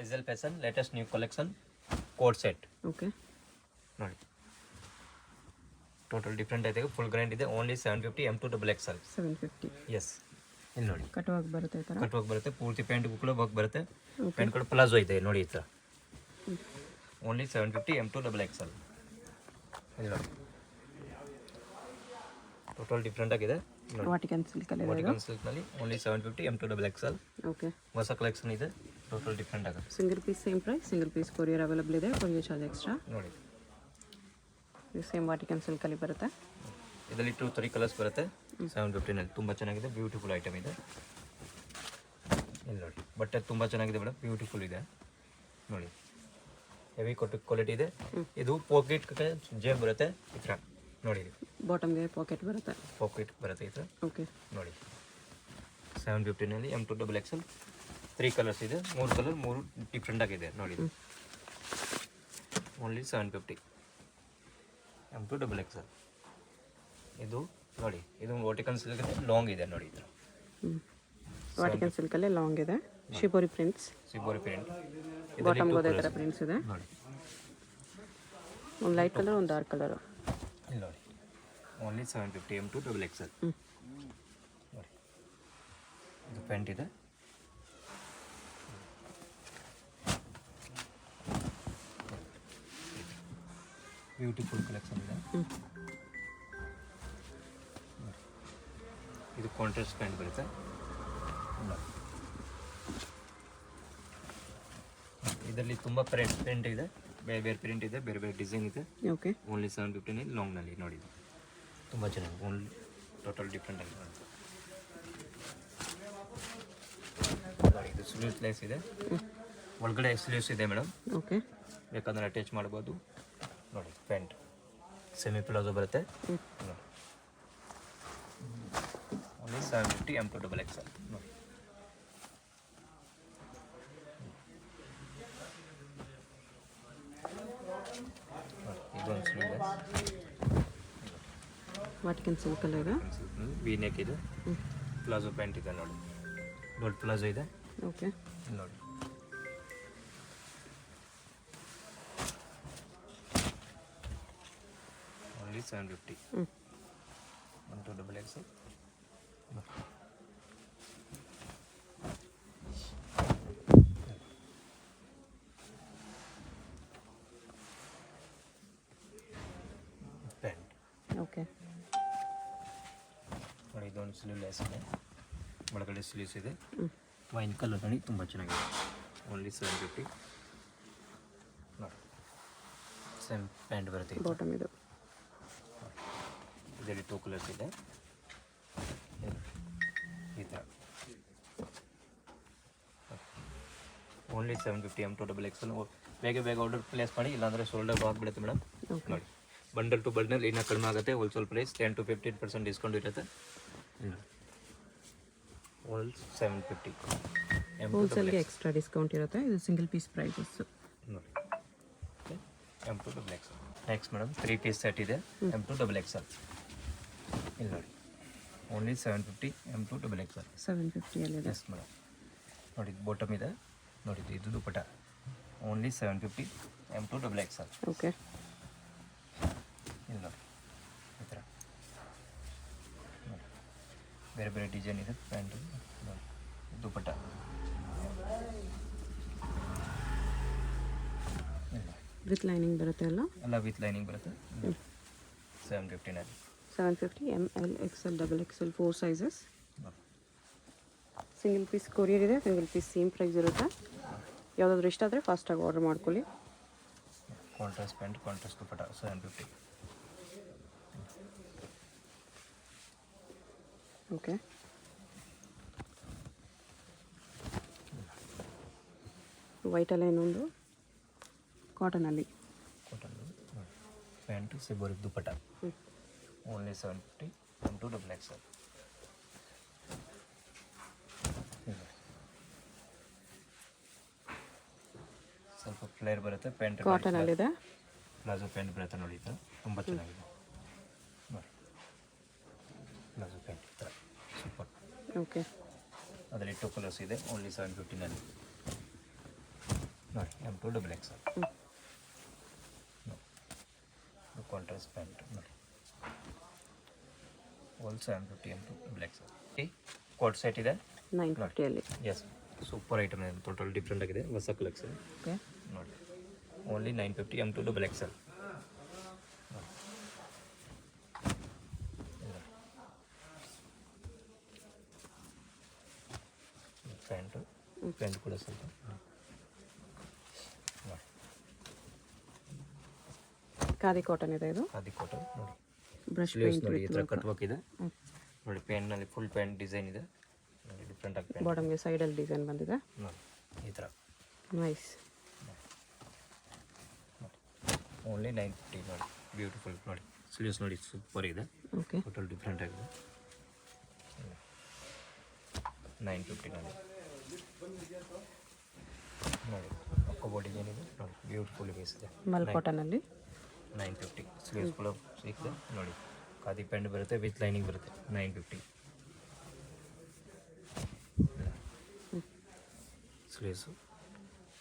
Diesel fashion latest new collection coat set okay ನೋಡಿ. Total different ಐತೆ, full grand ಇದೆ. Only 750 M2 XXL 750. Yes. ಇಲ್ಲಿ ನೋಡಿ ಕಟ್ಟುವಾಗಿ ಬರುತ್ತೆ ಈ ಥರ. ಕಟ್ವಾಗಿ ಬರುತ್ತೆ, ಪೂರ್ತಿ ಪ್ಯಾಂಟ್ ಕೂಡ ವರ್ಕ್ ಬರುತ್ತೆ. ಪ್ಯಾಂಟ್ ಕೂಡ ಪ್ಲಾಜೋ ಇದೆ ನೋಡಿ ಈ ಥರ. Only 750 M2 XXL. ಇಲ್ಲಿ ನೋಡಿ ಟೋಟಲ್ ಡಿಫ್ರೆಂಟ್ ಆಗಿದೆ. ವಾಟಿಕನ್ ಸಿಲ್ಕ್ ಅಲ್ಲಿ ವಾಟಿಕನ್ ಸಿಲ್ಕ್ ನಲ್ಲಿ ಓನ್ಲಿ 750 M2 XXL. ಓಕೆ, ಹೊಸ ಕಲೆಕ್ಷನ್ ಇದೆ, ಟೋಟಲ್ ಡಿಫ್ರೆಂಟ್ ಆಗುತ್ತೆ. Single piece same price, single piece courier available ಇದೆ, ಕೊರಿಯರ್ ಚಾರ್ಜ್ ಎಕ್ಸ್ಟ್ರಾ. ನೋಡಿ ಇದು ಸೇಮ್ ವಾಟಿಕನ್ ಸಿಲ್ಕ್ ಅಲ್ಲಿ ಬರುತ್ತೆ. ಇದರಲ್ಲಿ 2-3 ಕಲರ್ಸ್ ಬರುತ್ತೆ. 750 ನಲ್ಲಿ ತುಂಬ ಚೆನ್ನಾಗಿದೆ, ಬ್ಯೂಟಿಫುಲ್ ಐಟಮ್ ಇದೆ. ಇಲ್ಲಿ ನೋಡಿ ಬಟ್ಟೆ ತುಂಬ ಚೆನ್ನಾಗಿದೆ ಮೇಡಮ್, ಬ್ಯೂಟಿಫುಲ್ ಇದೆ ನೋಡಿ. ಹೆವಿ ಕ್ವಾಲಿಟಿ ಇದೆ. ಇದು ಪಾಕೆಟ್ ಜೇಬ್ ಬರುತ್ತೆ ಈ ಥರ ನೋಡಿ. ಬಾಟಮ್ಗೆ ಪಾಕೆಟ್ ಬರುತ್ತೆ, ಪಾಕೆಟ್ ಬರುತ್ತೆ ಈ ಥರ. ಓಕೆ ನೋಡಿ 750 ನಲ್ಲಿ M2 XXL. 3 ಕಲರ್ಸ್ ಇದೆ, 3 ಕಲರ್ 3 ಡಿಫ್ರೆಂಟ್ ಆಗಿದೆ ನೋಡಿ. Only 750 M2 XXL. ಇದು ನೋಡಿ, ಇದು ವಾಟಿಕನ್ ಸಿಲ್ಕ್ ಲಾಂಗ್ ಇದೆ ನೋಡಿ ಈ ಥರ. ವಾಟಿಕನ್ ಸಿಲ್ಕ್ ಅಲ್ಲಿ ಲಾಂಗ್ ಇದೆ, shibori prints. Shibori print. Bottom ಗೋದೆ ಥರ ಪ್ರಿಂಟ್ಸ್ ಇದೆ ನೋಡಿ. ಒಂದು ಲೈಟ್ ಕಲರ್, ಒಂದು ಡಾರ್ಕ್ ಕಲರ್. ಇಲ್ಲಿ ನೋಡಿ ಓನ್ಲಿ 750 M2 XXL. ನೋಡಿ ಇದು ಪ್ಯಾಂಟ್ ಇದೆ. ಬ್ಯೂಟಿಫುಲ್ ಕಲೆಕ್ಷನ್ ಇದೆ. ಇದು ಕಾಂಟ್ರಾಸ್ಟ್ ಪ್ಯಾಂಟ್ ಬರುತ್ತೆ. ಇದರಲ್ಲಿ ತುಂಬ ಪ್ರಿಂಟ್ ಇದೆ, ಬೇರೆ ಬೇರೆ ಪ್ರಿಂಟ್ ಇದೆ, ಬೇರೆ ಬೇರೆ ಡಿಸೈನ್ ಇದೆ. ಓಕೆ, ಓನ್ಲಿ 750 ಲಾಂಗ್ನಲ್ಲಿ ನೋಡಿ. ತುಂಬ ಚೆನ್ನಾಗಿ ಓನ್ಲಿ ಟೋಟಲ್ ಡಿಫ್ರೆಂಟ್ ಆಗಿ ನೋಡಿ. ಇದು ಸ್ಲೀವ್ಸ್ ಲೆಸ್ ಇದೆ, ಒಳಗಡೆ ಸ್ಲೀವ್ಸ್ ಇದೆ ಮೇಡಮ್. ಓಕೆ, ಬೇಕಾದ್ರೆ ಅಟ್ಯಾಚ್ ಮಾಡ್ಬೋದು ನೋಡಿ. ಪ್ಯಾಂಟ್ ಸೆಮಿ ಪ್ಲಾಜೋ ಬರುತ್ತೆ ನೋಡಿ. ಓನ್ಲಿ 750 M2 XXL ನೋಡಿ. ಇದೊಂದು ಸ್ಲೀವ್ಲೆಸ್ ವಾಟಿಕನ್ ಸಿಲ್ಕ್ ಅಲ್ಲಿ ಇದೆ. ವಿ ನೆಕ್ ಇದೆ, ಪ್ಲಾಜೋ ಪ್ಯಾಂಟ್ ಇದೆ ನೋಡಿ, ದೊಡ್ಡ ಪ್ಲಾಜೋ ಇದೆ. ಓಕೆ ನೋಡಿ only 750 M2 XXL. Pant okay, ನೋಡಿ ಇದೊಂದು ಸ್ಲೀವ್ಲೆಸ್ ಇದೆ, ಒಳಗಡೆ ಸ್ಲೀವ್ಸ್ ಇದೆ. ವೈನ್ ಕಲರ್ ನೋಡಿ, ತುಂಬ ಚೆನ್ನಾಗಿದೆ. ಓನ್ಲಿ 750 ನೋಡಿ. ಸೇಮ್ ಪ್ಯಾಂಟ್ ಬರುತ್ತೆ. ಬಾಟಮ್ ಇದು ಇದರಲ್ಲಿ 2 ಕಲರ್ಸ್ ಇದೆ ಈ ಥರ. Only 750 M2 XXL. ಬೇಗ ಬೇಗ ಆರ್ಡರ್ ಪ್ಲೇಸ್ ಮಾಡಿ, ಇಲ್ಲಾಂದರೆ ಸೋಲ್ಡ್ ಔಟ್ ಆಗಿಬಿಡುತ್ತೆ ಮೇಡಮ್. ನೋಡಿ ಬಂಡಲ್ ಟು ಬಂಡಲ್ ಇನ್ನೂ ಕಡಿಮೆ ಆಗುತ್ತೆ. ಹೋಲ್ಸೇಲ್ ಪ್ರೈಸ್ 10 to 15% ಡಿಸ್ಕೌಂಟ್ ಇರುತ್ತೆ. ಓನ್ಲಿ 750 ಹೋಲ್ಸೇಲ್ಗೆ ಎಕ್ಸ್ಟ್ರಾ ಡಿಸ್ಕೌಂಟ್ ಇರುತ್ತೆ. ಇದು ಸಿಂಗಲ್ ಪೀಸ್ ಪ್ರೈಸಸ್ ನೋಡಿ. M2 XXL. Next madam 3 piece set ಇದೆ M2 XXL. ಇಲ್ಲಿ ನೋಡಿ ಓನ್ಲಿ 750 M2 XXL. 750 ಅಲ್ಲಿದೆ. ಎಸ್ ಮೇಡಮ್ ನೋಡಿ, ಬಾಟಮ್ ಇದೆ ನೋಡಿ, ಇದು dupatta. Only 750 M2 XXL. Okay, ಇಲ್ಲಿ ನೋಡಿ ಈ ಥರ ನೋಡಿ, ಬೇರೆ ಬೇರೆ ಡಿಸೈನ್ ಇದೆ. ಪ್ಯಾಂಟು ನೋಡಿ, ದುಪಟ್ಟ ವಿತ್ ಲೈನಿಂಗ್ ಬರುತ್ತೆ ಅಲ್ಲ? ಎಲ್ಲ ವಿತ್ ಲೈನಿಂಗ್ ಬರುತ್ತೆ. 750 750 ML XL XXL 4 sizes. Single piece courier ಇದೆ, ಸಿಂಗಲ್ ಪೀಸ್ ಸೇಮ್ ಪ್ರೈಸ್ ಇರುತ್ತೆ. ಯಾವುದಾದ್ರೂ ಇಷ್ಟ ಆದರೆ ಫಾಸ್ಟಾಗಿ ಆರ್ಡರ್ ಮಾಡ್ಕೊಳ್ಳಿ. Contrast pant, contrast dupatta 750. Okay, ವೈಟಲ್ಲೇ ಇನ್ನೊಂದು ಕಾಟನಲ್ಲಿ. Cotton pant shibori dupatta. Only 750 M2 XXL. ಸ್ವಲ್ಪ ಫ್ಲೇರ್ ಬರುತ್ತೆ. ಪ್ಯಾಂಟ್ ಕಾಟನಲ್ಲಿದೆ, ಪ್ಲಾಜೋ ಪ್ಯಾಂಟ್ ಬರುತ್ತೆ ನೋಡಿ, ಈ ಥರ ತುಂಬ ಚೆನ್ನಾಗಿದೆ ನೋಡಿ. ಪ್ಲಾಜೋ ಪ್ಯಾಂಟ್ ಈ ಥರ ಸೂಪರ್. ಓಕೆ, ಅದರಲ್ಲಿ 2 ಕಲರ್ಸ್ ಇದೆ. ಓನ್ಲಿ 750 ನೋಡಿ M2 XXL. ಕಾಂಟ್ರಾಸ್ಟ್ ಪ್ಯಾಂಟ್ ನೋಡಿ also M2 XXL. Coat set ಇದೆ 950 ಎಸ್. ಸೂಪರ್ ಐಟಮ್ ಇದೆ, ಟೋಟಲ್ ಡಿಫ್ರೆಂಟ್ ಆಗಿದೆ, ಹೊಸ ಕಲೆಕ್ಷನ್ ಓಕೆ. ನೋಡಿ. Only 950 M2 XXL. ಪ್ಯಾಂಟ್ ಕೂಡ ಸ್ವಲ್ಪ ಖಾದಿ ಕಾಟನ್ ಇದೆ ಇದು. ಖಾದಿ ಕಾಟನ್ ನೋಡಿ. ಬ್ರಷ್ ಸ್ಲೀವ್ಸ್ ನೋಡಿ ಈ ಥರ ಕಟ್ ವರ್ಕ್ ಇದೆ ನೋಡಿ. ಪ್ಯಾಂಟ್ನಲ್ಲಿ ಫುಲ್ ಪ್ಯಾಂಟ್ ಡಿಸೈನ್ ಇದೆ ನೋಡಿ, ಡಿಫ್ರೆಂಟ್ ಆಗಿ ಪ್ಯಾಂಟ್ ಬಾಟಮ್ಗೆ ಸೈಡಲ್ಲಿ ಡಿಸೈನ್ ಬಂದಿದೆ ನೋಡಿ ಈ ಥರ. ನೈಸ್. ಓನ್ಲಿ 950 ನೋಡಿ, ಬ್ಯೂಟಿಫುಲ್ ನೋಡಿ. ಸ್ಲೀವ್ಸ್ ನೋಡಿ ಸೂಪರ್ ಇದೆ, ಓಕೆ. ಟೋಟಲ್ ಡಿಫ್ರೆಂಟ್ ಆಗಿದೆ. 950 ನೋಡಿ. ನೋಡಿ ಅಕ್ಕ ಡಿಸೈನ್ ಇದೆ ನೋಡಿ, ಬ್ಯೂಟಿಫುಲ್ ಪೀಸ್ ಇದೆ. ಮಲ್ ಕಾಟನಲ್ಲಿ 950. ಸ್ಲೀವ್ಸ್ ಕೂಡ ಸಿಕ್ಕಿದೆ ನೋಡಿ. ಖಾದಿ ಪ್ಯಾಂಟ್ ಬರುತ್ತೆ ವಿತ್ ಲೈನಿಂಗ್ ಬರುತ್ತೆ 950. ಸ್ಲೀವ್ಸು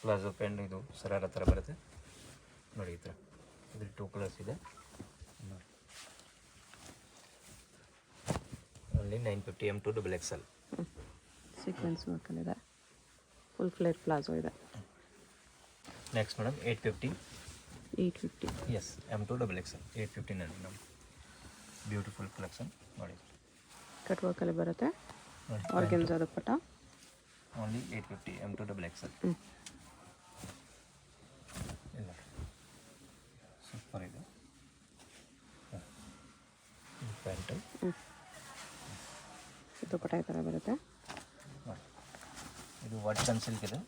ಪ್ಲಾಜೋ ಪ್ಯಾಂಟ್ ಇದು ಸರಾರ ಥರ ಬರುತ್ತೆ ನೋಡಿ ಈ ಥರ. ಇದ್ರ 2 ಕಲರ್ಸ್ ಇದೆ ನೋಡಿ. Only 950 M2 XXL. ಸೀಕ್ವೆನ್ಸ್ ವರ್ಕಲ್ಲಿದೆ, ಫುಲ್ ಫ್ಲೇರ್ ಪ್ಲಾಜೋ ಇದೆ. Next madam 850. 850 S M2 XXL 850 ನಲ್ಲಿ ನಮ್ಮ ಬ್ಯೂಟಿಫುಲ್ ಕಲೆಕ್ಷನ್ ನೋಡಿ. ಕಟ್ ವರ್ಕಲ್ಲಿ ಬರುತ್ತೆ, ನೋಡಿ organza dupatta. Only 850 M2 XXL. ಇಲ್ಲ ಸೂಪರ್ ಇದೆ ಪ್ಯಾಂಟು. ದುಪ್ಪಟ್ಟ ಈ ಥರ ಬರುತ್ತೆ. ಇದು ವಾಟ್ಸನ್ ಸಿಲ್ಕ್ ಇದೆ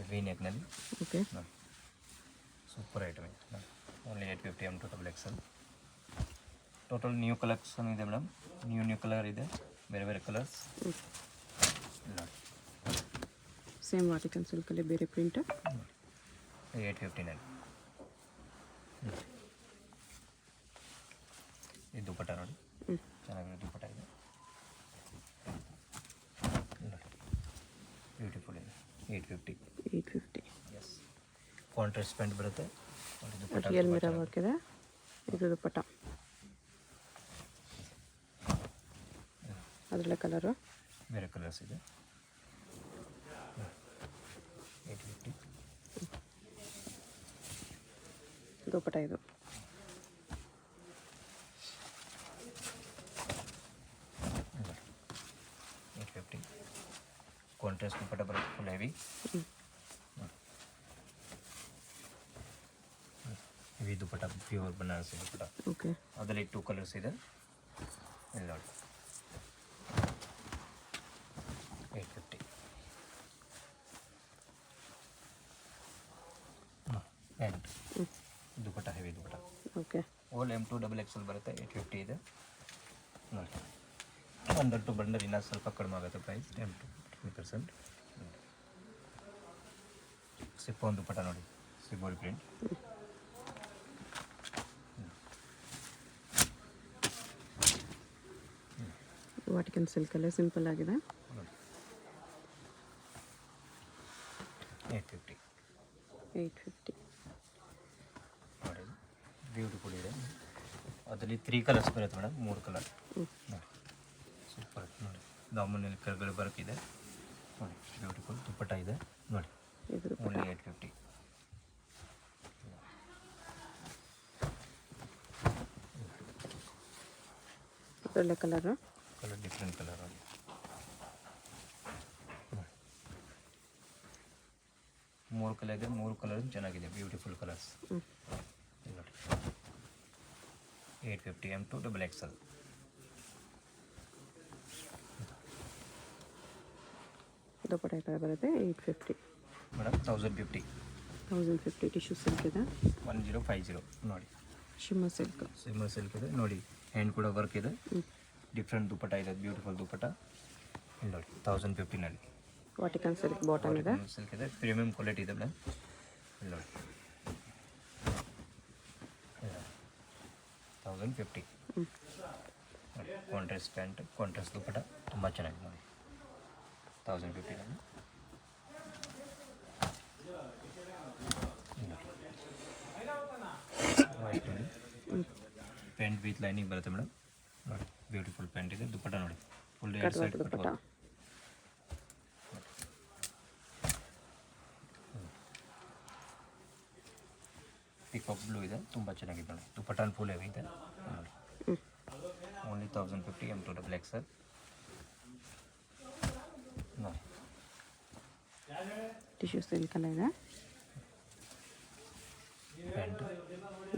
ವಿ ನೆಕ್ನಲ್ಲಿ. ಓಕೆ. ನೋಡಿ ಸೂಪರ್ ಐಟಮ್ ಇದೆ ನೋಡಿ. Only 850 M2 XXL. Total new collection ಇದೆ ಮೇಡಮ್, ನ್ಯೂ ಕಲರ್ ಇದೆ, ಬೇರೆ ಬೇರೆ ಕಲರ್ಸ್ ನೋಡಿ. ಸೇಮ್ ವಾಟಿಕನ್ ಸಿಲ್ಕಲ್ಲಿ ಬೇರೆ ಪ್ರಿಂಟ್. 850 ಇದು ದುಪ್ಪಟ್ಟ ನೋಡಿ, ಚೆನ್ನಾಗಿದೆ ದುಪ್ಪಟ್ಟ ಇದೆ ನೋಡಿ, ಬ್ಯೂಟಿಫುಲ್ ಇದೆ. 850. ಎಸ್. ಕಾಂಟ್ರಾಸ್ಟ್ ಪ್ಯಾಂಟ್ ಬರುತ್ತೆ, ರಿಯಲ್ ಮಿರರ್ ವರ್ಕ್ ಇದೆ. ಇದು ದುಪ್ಪಟ್ಟ, ಅದರಲ್ಲೇ ಕಲರು ಬೇರೆ ಕಲರ್ಸ್ ಇದೆ. 850. ದುಪ್ಪಟ್ಟ ಇದು. ಕಾಂಟ್ರಾಸ್ಟ್ ದುಪ್ಪಟ್ಟ ಬರುತ್ತೆ, ಫುಲ್ ಹೆವಿ. ಹೆವಿ ದುಪ್ಪಟ್ಟ, ಪ್ಯೂರ್ ಬನಾರಸಿ ದುಪ್ಪಟ್ಟ. ಓಕೆ. ಅದರಲ್ಲಿ 2 ಕಲರ್ಸ್ ಇದೆ. ಇಲ್ಲಿ ನೋಡಿ 850. ಪ್ಯಾಂಟ್ ದುಪ್ಪಟ್ಟ, ಹೆವಿ ದುಪ್ಪಟ್ಟ. ಓಕೆ. ಓಲ್ M2 XXL ಬರುತ್ತೆ, 850 ಇದೆ ನೋಡಿ. 1 ಬಂಡಲ್ ಇನ್ನೂ ಸ್ವಲ್ಪ ಕಡಿಮೆ ಆಗುತ್ತೆ ಪ್ರೈಸ್, 10% ಸಿಪ್ಪೋನ್ ದುಪ್ಪಟ್ಟ ನೋಡಿ, ಸಿಬೋರಿ ಪ್ರಿಂಟ್. ವಾಟಿಕನ್ ಸಿಲ್ಕಲ್ಲೇ ಸಿಂಪಲ್ ಆಗಿದೆ. 850 ನೋಡಿ, ಬ್ಯೂಟಿಫುಲ್ ಇದೆ. ಅದರಲ್ಲಿ 3 ಕಲರ್ಸ್ ಬರುತ್ತೆ ಮೇಡಮ್, 3 ಕಲರ್ ನೋಡಿ. ಸೂಪರ್ ನೋಡಿ, ದಾಮನಲ್ಲಿ ಕೆಳಗಡೆ ಬರ್ಕಿದೆ ನೋಡಿ, ಬ್ಯೂಟಿಫುಲ್ ದುಪ್ಪಟ್ಟ ಇದೆ ನೋಡಿ. ಇದು ಓನ್ಲಿ 850. ಅದರಲ್ಲೇ ಕಲರು ಡಿಫ್ರೆಂಟ್ ಕಲರ್ ನೋಡಿ. 3 ಕಲರ್ ಇದೆ, 3 ಕಲರ್ ಚೆನ್ನಾಗಿದೆ, ಬ್ಯೂಟಿಫುಲ್ ಕಲರ್ಸ್ ನೋಡಿ. 850 M2 XXL. ದುಪ್ಪಟ್ಟ ಈ ಥರ ಬರುತ್ತೆ. 850 ಮೇಡಮ್. 1050. 1050 ಟಿಶ್ಯೂ ಸಿಲ್ಕ್ ಇದೆ. 1050 ನೋಡಿ. Shimmer silk. ಸಿಮ್ಮರ್ ಸಿಲ್ಕ್ ಇದೆ ನೋಡಿ, ಹ್ಯಾಂಡ್ ಕೂಡ ವರ್ಕ್ ಇದೆ, ಡಿಫ್ರೆಂಟ್ ದುಪ್ಪಟ್ಟ ಇದೆ, ಬ್ಯೂಟಿಫುಲ್ ದುಪ್ಪಟ್ಟ. ಇಲ್ಲಿ ನೋಡಿ 1050 ವಾಟಿಕನ್ ಸಿಲ್ಕ್ ಬಾಟಮ್ ಇದೆ. ಸಿಲ್ಕ್ ಇದೆ, ಪ್ರೀಮಿಯಂ ಕ್ವಾಲಿಟಿ ಇದೆ ಮೇಡಮ್. ಇಲ್ಲಿ ನೋಡಿ 1050 ನೋಡಿ. ಕಾಂಟ್ರಾಸ್ಟ್ ಪ್ಯಾಂಟ್, ಕಾಂಟ್ರಾಸ್ಟ್ ದುಪ್ಪಟ್ಟ ತುಂಬ ಚೆನ್ನಾಗಿದೆ ನೋಡಿ. 1050 ವೈಟ್ ನೋಡಿ ಪ್ಯಾಂಟ್ ವಿತ್ ಲೈನಿಂಗ್ ಬರುತ್ತೆ ಮೇಡಮ್ ನೋಡಿ ಬ್ಯೂಟಿಫುಲ್ ಪ್ಯಾಂಟ್ ಇದೆ ದುಪ್ಪಟ್ಟ ನೋಡಿ ಫುಲ್ ಎರಡು ಕಟ್ ಸೈಡ್ ವರ್ಕ್ ದುಪ್ಪಟ್ಟ. ಪಿಕಾಕ್ ಬ್ಲೂ ಇದೆ ತುಂಬ ಚೆನ್ನಾಗಿದೆ ನೋಡಿ ದುಪ್ಪಟ್ಟನ್ ಫುಲ್ ಹೆವಿ ಇದೆ ನೋಡಿ ಓನ್ಲಿ 1050 M2XL ನೋಡಿ ಟಿಶ್ಯೂ ಸಿಲ್ಕ್ ಎಲ್ಲ ಇದೆ. ಪ್ಯಾಂಟ್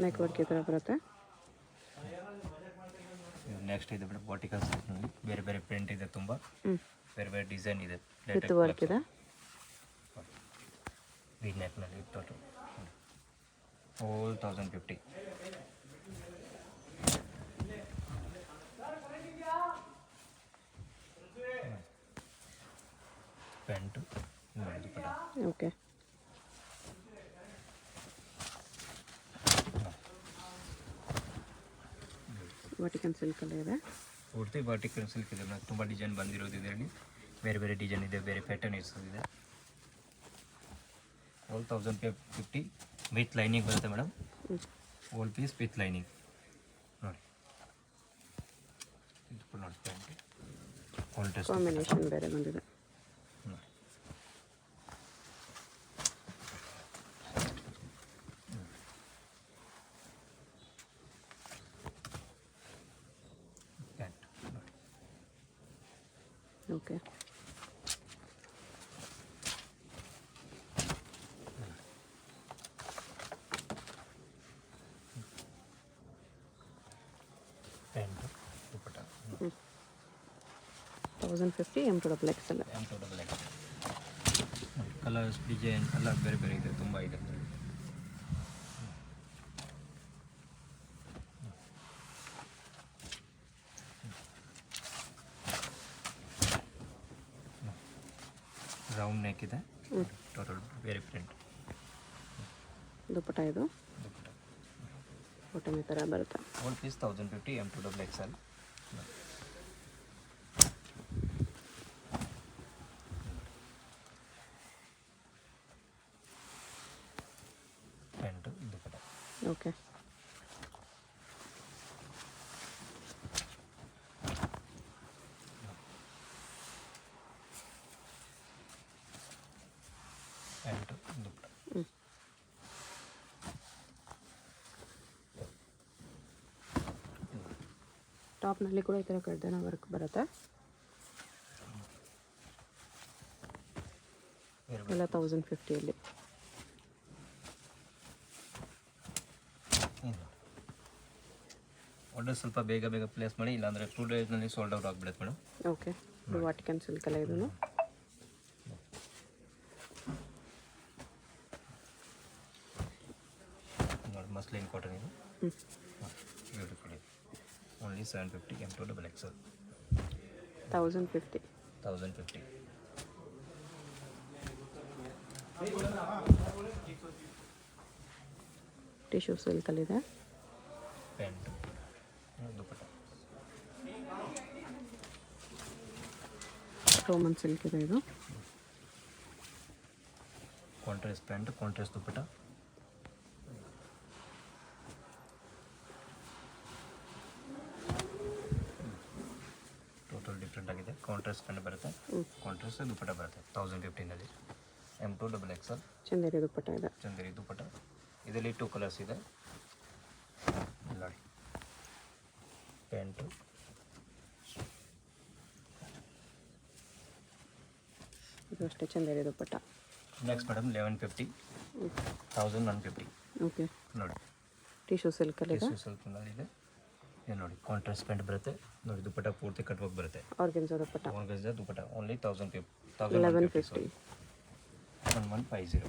ನೆಕ್ ವರ್ಕ್ ಈ ಥರ ಬರುತ್ತೆ. ನೆಕ್ಸ್ಟ್ ಇದೆ ಮೇಡಮ್ ವರ್ಟಿಕಲ್ ಸಿಲ್ಕ್ನಲ್ಲಿ ಬೇರೆ ಬೇರೆ ಪ್ರಿಂಟ್ ಇದೆ ತುಂಬ ಬೇರೆ ಬೇರೆ ಡಿಸೈನ್ ಇದೆ ವಿತ್ ವರ್ಕ್ ಇದೆ. ವಿ ನೆಕ್ನಲ್ಲಿ ಟೋಟಲ್ ಹೋಲ್ 1050 ಪ್ಯಾಂಟು ನೋಡಿ ದುಪ್ಪಟ್ಟ ಓಕೆ. ವರ್ಟಿಕಲ್ ಸಿಲ್ಕ್ ಎಲ್ಲ ಇದೆ. ಪೂರ್ತಿ ವರ್ಟಿಕಲ್ ಸಿಲ್ಕ್ ಇದೆ ಮೇಡಮ್ ತುಂಬ ಡಿಸೈನ್ ಬಂದಿರೋದು ಇದರಲ್ಲಿ ಬೇರೆ ಬೇರೆ ಡಿಸೈನ್ ಇದೆ ಬೇರೆ ಪ್ಯಾಟರ್ನ್ ಇದೆ ಹೋಲ್ 1050 ವಿತ್ ಲೈನಿಂಗ್ ಬರುತ್ತೆ madam whole piece with lining ನೋಡಿ ಇದು ನೋಡಿ ಪ್ಯಾಂಟ್ ಕಾಂಟ್ರಾಸ್ಟ್ ಕಾಂಬಿನೇಷನ್ ಬೇರೆ ಬಂದಿದೆ. ನೋಡಿ ಪ್ಯಾಂಟ್ ನೋಡಿ ಓಕೆ. ಪ್ಯಾಂಟು ದುಪ್ಪಟ್ಟ 1050 M2XL. M2XL ಕಲರ್ಸ್ ಡಿಸೈನ್ ಎಲ್ಲ ಬೇರೆ ಬೇರೆ ಇದೆ ತುಂಬ ಇದೆ ರೌಂಡ್ ನೆಕ್ ಇದೆ ಟೋಟಲ್ ಬೇರೆ ಪ್ರಿಂಟ್ ದುಪ್ಪಟ್ಟ ಇದು ದುಪ್ಪಟ್ಟ ಬಾಟಮ್ ಈ ಥರ ಬರುತ್ತೆ. ಹೋಲ್ ಪೀಸ್ 1050 M2XL ಪ್ಯಾಂಟು ದುಪ್ಪಟ್ಟ ಓಕೆ. ಪ್ಯಾಂಟು ದುಪ್ಪಟ್ಟ ಟಾಪ್ನಲ್ಲಿ ಕೂಡ ಈ ಥರ ಕಡ್ದನ ವರ್ಕ್ ಬರುತ್ತೆ. ಬೇರೆ ಎಲ್ಲ 1050 ಆರ್ಡರ್ ಸ್ವಲ್ಪ ಬೇಗ ಬೇಗ ಪ್ಲೇಸ್ ಮಾಡಿ ಇಲ್ಲಾಂದರೆ 2 ಡೇಸ್ನಲ್ಲಿ ಸೋಲ್ಡ್ ಔಟ್ ಆಗಿಬಿಡುತ್ತೆ ಮೇಡಮ್ ಓಕೆ. ಇದು ವಾಟಿಕನ್ ಸಿಲ್ಕ್ ಎಲ್ಲ ಇದನ್ನು ನೋಡಿ ಮಸ್ಲಿನ್ ಕಾಟನ್ ಇದು ಬ್ಯೂಟಿಫುಲ್ ಇದೆ ಓನ್ಲಿ 750 M2XL 1050. 1050 ಟಿಶ್ಯೂ ಸಿಲ್ಕಲ್ಲಿದೆ. ಪ್ಯಾಂಟ್ ದುಪ್ಪಟ್ಟ ರೋಮನ್ ಸಿಲ್ಕ್ ಇದೆ ಇದು. ಕಾಂಟ್ರಾಸ್ಟ್ ಪ್ಯಾಂಟ್ ಕಾಂಟ್ರಾಸ್ಟ್ ದುಪ್ಪಟ್ಟ ಟೋಟಲ್ ಡಿಫ್ರೆಂಟ್ ಆಗಿದೆ ಕಾಂಟ್ರಾಸ್ಟ್ ಪ್ಯಾಂಟ್ ಬರುತ್ತೆ ಕಾಂಟ್ರಾಸ್ಟ್ ದುಪ್ಪಟ್ಟ ಬರುತ್ತೆ 1050ನಲ್ಲಿ M2XL ಚಂದೇರಿ ದುಪ್ಪಟ್ಟ ಇದೆ. ಚಂದೇರಿ ದುಪ್ಪಟ್ಟ ಇದರಲ್ಲಿ 2 ಕಲರ್ಸ್ ಇದೆ ನೋಡಿ ಪ್ಯಾಂಟು ಇದು ಅಷ್ಟೇ Chanderi dupatta. Next madam 1150 1150 okay. ನೋಡಿ ಟಿಶ್ಯೂ ಸಿಲ್ಕಲ್ಲಿದೆ. ಸ್ವಲ್ಪನಲ್ಲಿದೆ ಇದು ನೋಡಿ ಕಾಂಟ್ರಾಸ್ಟ್ ಪ್ಯಾಂಟ್ ಬರುತ್ತೆ ನೋಡಿ ದುಪ್ಪಟ್ಟ ಪೂರ್ತಿ ಕಟ್ವಾಗಿ ಬರುತ್ತೆ ಆರ್ಗೆನ್ಸಾ ದುಪ್ಪಟ್ಟ ಆರ್ಗನ್ಜಾ ದುಪ್ಪಟ್ಟ ಓನ್ಲಿ 1150. 1150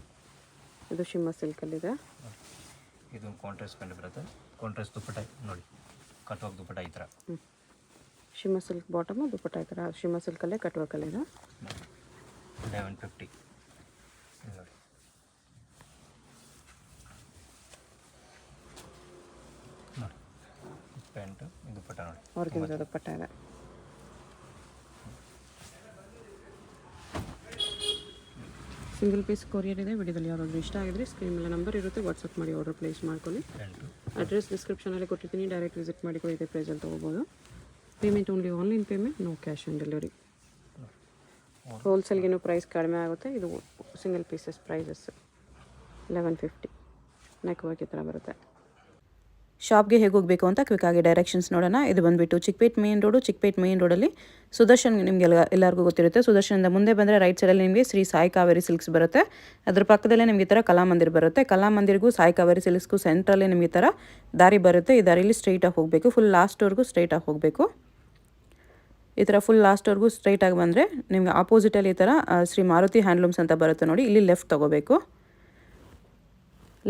ಇದು ಶಿಮ್ಮ ಸಿಲ್ಕಲ್ಲಿದೆ. ಇದು ಕಾಂಟ್ರಾಸ್ಟ್ ಪ್ಯಾಂಟ್ ಬರುತ್ತೆ ಕಾಂಟ್ರಾಸ್ಟ್ ದುಪ್ಪಟ್ಟ ನೋಡಿ ಕಟ್ವಾಗಿ ದುಪ್ಪಟ್ಟ ಈ ಥರ ಶಿಮ್ಮ ಸಿಲ್ಕ್ ಬಾಟಮು ದುಪ್ಪಟ್ಟ ಈ ಥರ ಶಿಮ್ಮ ಸಿಲ್ಕಲ್ಲೇ ಕಟ್ ವರ್ಕಲ್ಲಿದೆ. 1150 ನೋಡಿ ನೋಡಿ ಪ್ಯಾಂಟು ಇದು ದುಪ್ಪಟ್ಟ ನೋಡಿ ಆರ್ಗೆನ್ಸಾ ದುಪ್ಪಟ್ಟ ಇದೆ. ಸಿಂಗಲ್ ಪೀಸ್ ಕೊರಿಯರ್ ಇದೆ. ವಿಡಿಯೋದಲ್ಲಿ ಯಾರಾದರೂ ಇಷ್ಟ ಆಗಿದ್ರೆ ಸ್ಕ್ರೀನ್ ಮೇಲೆ ನಂಬರ್ ಇರುತ್ತೆ, ವಾಟ್ಸಪ್ ಮಾಡಿ ಆರ್ಡರ್ ಪ್ಲೇಸ್ ಮಾಡ್ಕೊಳ್ಳಿ. ಅಡ್ರೆಸ್ ಡಿಸ್ಕ್ರಿಪ್ಷನಲ್ಲಿ ಕೊಟ್ಟಿರ್ತೀನಿ, ಡೈರೆಕ್ಟ್ ವಿಸಿಟ್ ಮಾಡಿ ಕೂಡ ಇದೇ ಪ್ರೈಸಲ್ಲಿ ತೊಗೋಬೋದು. Payment only online payment, no cash on delivery. ಹೋಲ್ಸೇಲ್ಗೇನು ಪ್ರೈಸ್ ಕಡಿಮೆ ಆಗುತ್ತೆ. ಇದು single pieces prices 1150. Neck work ಈ ಥರ ಬರುತ್ತೆ. ಶಾಪ್ಗೆ ಹೇಗೆ ಹೋಗಬೇಕು ಅಂತ ಕ್ವಿಕ್ಕಾಗಿ ಡೈರೆಕ್ಷನ್ಸ್ ನೋಡೋಣ. ಇದು ಬಂದುಬಿಟ್ಟು Chickpet main road. Chickpet main ರೋಡಲ್ಲಿ ಸುದರ್ಶನ್ ನಿಮಗೆ ಎಲ್ಲರಿಗೂ ಗೊತ್ತಿರುತ್ತೆ. ಸುದರ್ಶನದಿಂದ ಮುಂದೆ ಬಂದರೆ ರೈಟ್ ಸೈಡಲ್ಲಿ ನಿಮಗೆ ಶ್ರೀ ಸಾಯಿ ಕಾವೇರಿ ಸಿಲ್ಕ್ಸ್ ಬರುತ್ತೆ. ಅದ್ರ ಪಕ್ಕದಲ್ಲೇ ನಿಮಗೆ ಈ ಥರ ಕಲಾಮಂದಿರ್ ಬರುತ್ತೆ. ಕಲಾಮಂದಿರ್ಗೂ ಸಾಯಿ ಕಾವೇರಿ ಸಿಲ್ಕ್ಸ್ಗೂ ಸೆಂಟ್ರಲ್ಲಿ ನಿಮಗೆ ಈ ಥರ ದಾರಿ ಬರುತ್ತೆ. ಈ ದಾರಿಯಲ್ಲಿ ಸ್ಟ್ರೈಟಾಗಿ ಹೋಗಬೇಕು, ಫುಲ್ ಲಾಸ್ಟ್ವರೆಗೂ ಸ್ಟ್ರೈಟಾಗಿ ಹೋಗಬೇಕು. ಈ ಥರ ಫುಲ್ ಲಾಸ್ಟ್ವರೆಗೂ ಸ್ಟ್ರೈಟಾಗಿ ಬಂದರೆ ನಿಮಗೆ ಆಪೋಸಿಟಲ್ಲಿ ಈ ಥರ ಶ್ರೀ ಮಾರುತಿ ಹ್ಯಾಂಡ್ಲೂಮ್ಸ್ ಅಂತ ಬರುತ್ತೆ ನೋಡಿ. ಇಲ್ಲಿ ಲೆಫ್ಟ್ ತೊಗೋಬೇಕು.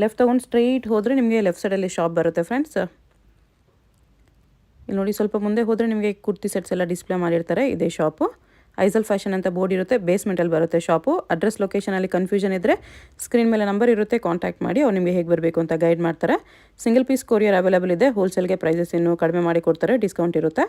ಲೆಫ್ಟ್ ತೊಗೊಂಡು ಸ್ಟ್ರೈಟ್ ಹೋದರೆ ನಿಮಗೆ ಲೆಫ್ಟ್ ಸೈಡಲ್ಲಿ ಶಾಪ್ ಬರುತ್ತೆ ಫ್ರೆಂಡ್ಸ್. ಇಲ್ಲಿ ನೋಡಿ, ಸ್ವಲ್ಪ ಮುಂದೆ ಹೋದರೆ ನಿಮಗೆ ಕುರ್ತಿ ಸೆಟ್ಸ್ ಎಲ್ಲ ಡಿಸ್ಪ್ಲೇ ಮಾಡಿರ್ತಾರೆ. ಇದೇ ಶಾಪು. ಐಸಲ್ ಫ್ಯಾಷನ್ ಅಂತ ಬೋರ್ಡ್ ಇರುತ್ತೆ, ಬೇಸ್ಮೆಂಟಲ್ಲಿ ಬರುತ್ತೆ ಶಾಪು. ಅಡ್ರೆಸ್ ಲೊಕೇಶನಲ್ಲಿ ಕನ್ಫ್ಯೂಷನ್ ಇದ್ದರೆ ಸ್ಕ್ರೀನ್ ಮೇಲೆ ನಂಬರ್ ಇರುತ್ತೆ, ಕಾಂಟ್ಯಾಕ್ಟ್ ಮಾಡಿ. ಅವ್ರು ನಿಮಗೆ ಹೇಗೆ ಬರಬೇಕು ಅಂತ ಗೈಡ್ ಮಾಡ್ತಾರೆ. ಸಿಂಗಲ್ ಪೀಸ್ ಕೊರಿಯರ್ ಅವೈಲೇಬಲ್ ಇದೆ. ಹೋಲ್ಸೇಲ್ಗೆ ಪ್ರೈಸಸ್ ಇನ್ನೂ ಕಡಿಮೆ ಮಾಡಿ ಕೊಡ್ತಾರೆ, ಡಿಸ್ಕೌಂಟ್ ಇರುತ್ತೆ.